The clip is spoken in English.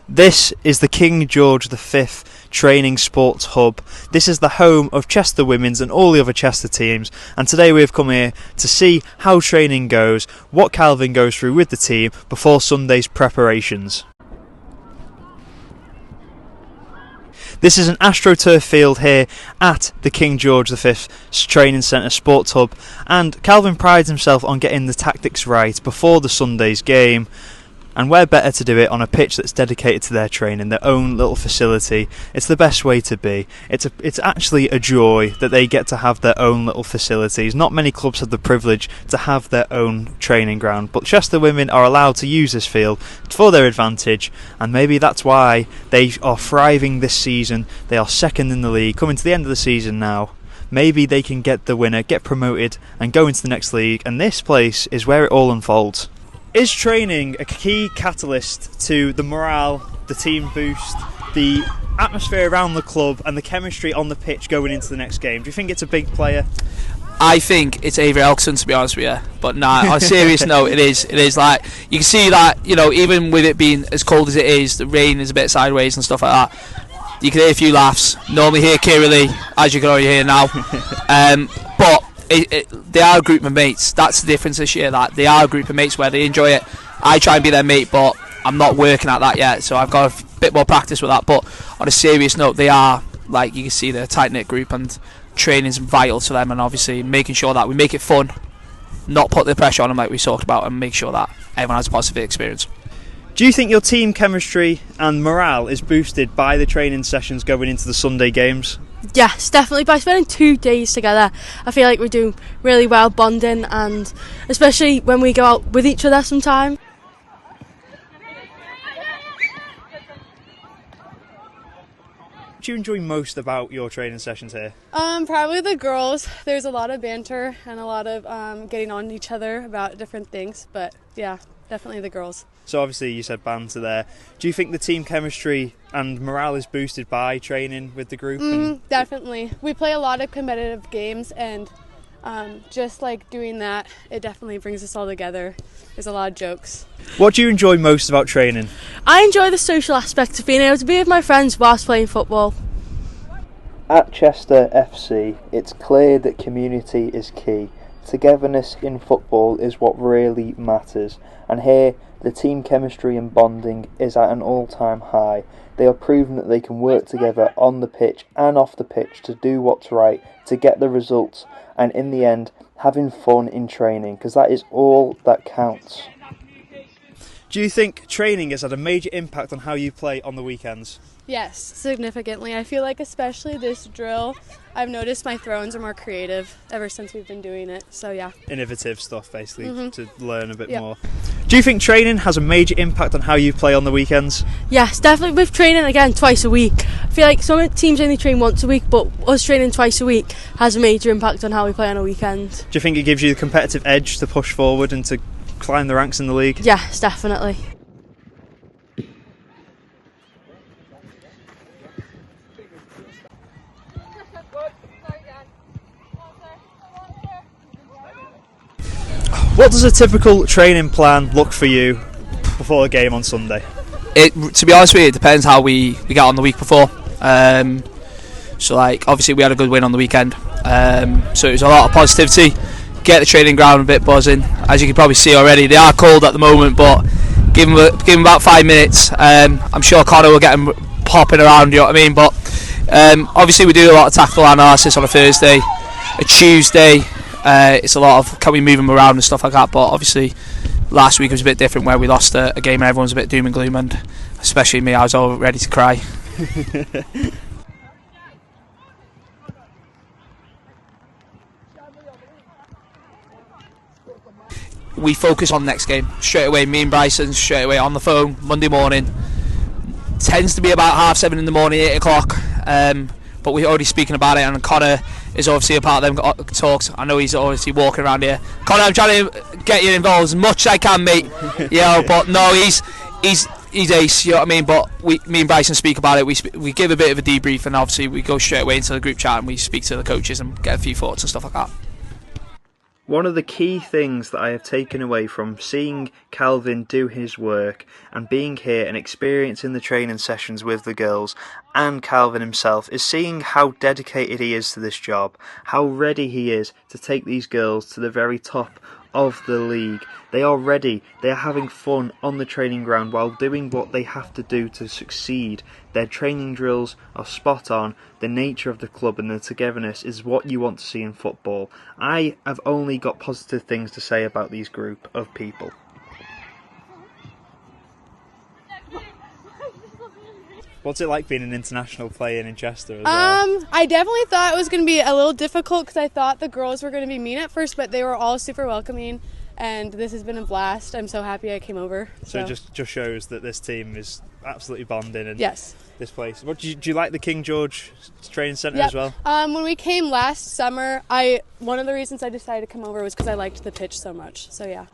This is the King George V Training Sports Hub. This is the home of Chester Women's and all the other Chester teams, and today we have come here to see how training goes, what Calvin goes through with the team before Sunday's preparations. This is an AstroTurf field here at the King George V Training Centre Sports Hub, and Calvin prides himself on getting the tactics right before the Sunday's game. And where better to do it on a pitch that's dedicated to their training, their own little facility. It's the best way to be. It's actually a joy that they get to have their own little facilities. Not many clubs have the privilege to have their own training ground, but Chester women are allowed to use this field for their advantage, and maybe that's why they are thriving this season. They are second in the league, coming to the end of the season now. Maybe they can get the winner, get promoted, and go into the next league, and this place is where it all unfolds. Is training a key catalyst to the morale, the team boost, the atmosphere around the club and the chemistry on the pitch going into the next game? Do you think it's a big player? I think it's Avery Elkson, to be honest with you. But nah, on a serious note, it is. It is like, you can see that, you know, even with it being as cold as it is, the rain is a bit sideways and stuff like that. You can hear a few laughs. Normally hear Kira Lee, as you can already hear now. But they are a group of mates. That's the difference this year, that they are a group of mates where they enjoy it. I try and be their mate, but I'm not working at that yet, so I've got a bit more practice with that. But on a serious note, they are, like, you can see, they're a tight-knit group, and training's vital to them, and obviously making sure that we make it fun, not put the pressure on them like we talked about, and make sure that everyone has a positive experience. Do you think your team chemistry and morale is boosted by the training sessions going into the Sunday games? Yes, definitely. By spending 2 days together, I feel like we're doing really well bonding, and especially when we go out with each other sometime. What do you enjoy most about your training sessions here? Probably the girls. There's a lot of banter and a lot of getting on each other about different things, but yeah, definitely the girls. So obviously you said banter there. Do you think the team chemistry and morale is boosted by training with the group? Definitely. We play a lot of competitive games, and just like doing that, it definitely brings us all together. There's a lot of jokes. What do you enjoy most about training? I enjoy the social aspect of being able to be with my friends whilst playing football. At Chester FC, it's clear that community is key. Togetherness in football is what really matters, and here the team chemistry and bonding is at an all-time high. They are proving that they can work together on the pitch and off the pitch to do what's right, to get the results, and in the end, having fun in training, because that is all that counts. Do you think training has had a major impact on how you play on the weekends? Yes, significantly. I feel like especially this drill, I've noticed my throw-ins are more creative ever since we've been doing it, so yeah. Innovative stuff, basically, to learn a bit more. Do you think training has a major impact on how you play on the weekends? Yes, definitely. With training, again, twice a week. I feel like some teams only train once a week, but us training twice a week has a major impact on how we play on a weekend. Do you think it gives you the competitive edge to push forward and to climb the ranks in the league? Yes, definitely. What does a typical training plan look for you before the game on Sunday? To be honest with you, it depends how we get on the week before. So, like, obviously we had a good win on the weekend, so it was a lot of positivity. Get the training ground a bit buzzing. As you can probably see already, they are cold at the moment, but give them about 5 minutes. I'm sure Connor will get them popping around, you know what I mean? But obviously we do a lot of tactical analysis on a Thursday. A Tuesday, it's a lot of can we move them around and stuff like that, but obviously last week was a bit different where we lost a game and everyone's a bit doom and gloom, and especially me, I was all ready to cry. We focus on the next game straight away. Me and Bryson straight away on the phone Monday morning. Tends to be about 7:30 in the morning, 8 o'clock, but we're already speaking about it, and Connor is obviously a part of them talks. I know he's obviously walking around here. Connor, I'm trying to get you involved as much as I can, mate. But no, he's ace, you know what I mean? But me and Bryson speak about it. We give a bit of a debrief, and obviously we go straight away into the group chat and we speak to the coaches and get a few thoughts and stuff like that. One of the key things that I have taken away from seeing Calvin do his work and being here and experiencing the training sessions with the girls and Calvin himself is seeing how dedicated he is to this job, how ready he is to take these girls to the very top of the league. They are ready, they are having fun on the training ground while doing what they have to do to succeed. Their training drills are spot on, the nature of the club and the togetherness is what you want to see in football. I have only got positive things to say about these group of people. What's it like being an international player in Chester as well? I definitely thought it was going to be a little difficult because I thought the girls were going to be mean at first, but they were all super welcoming, and this has been a blast. I'm so happy I came over. So it just shows that this team is absolutely bonding and yes. This place. What do you like the King George Training Centre Yep. as well? When we came last summer, one of the reasons I decided to come over was because I liked the pitch so much. So yeah.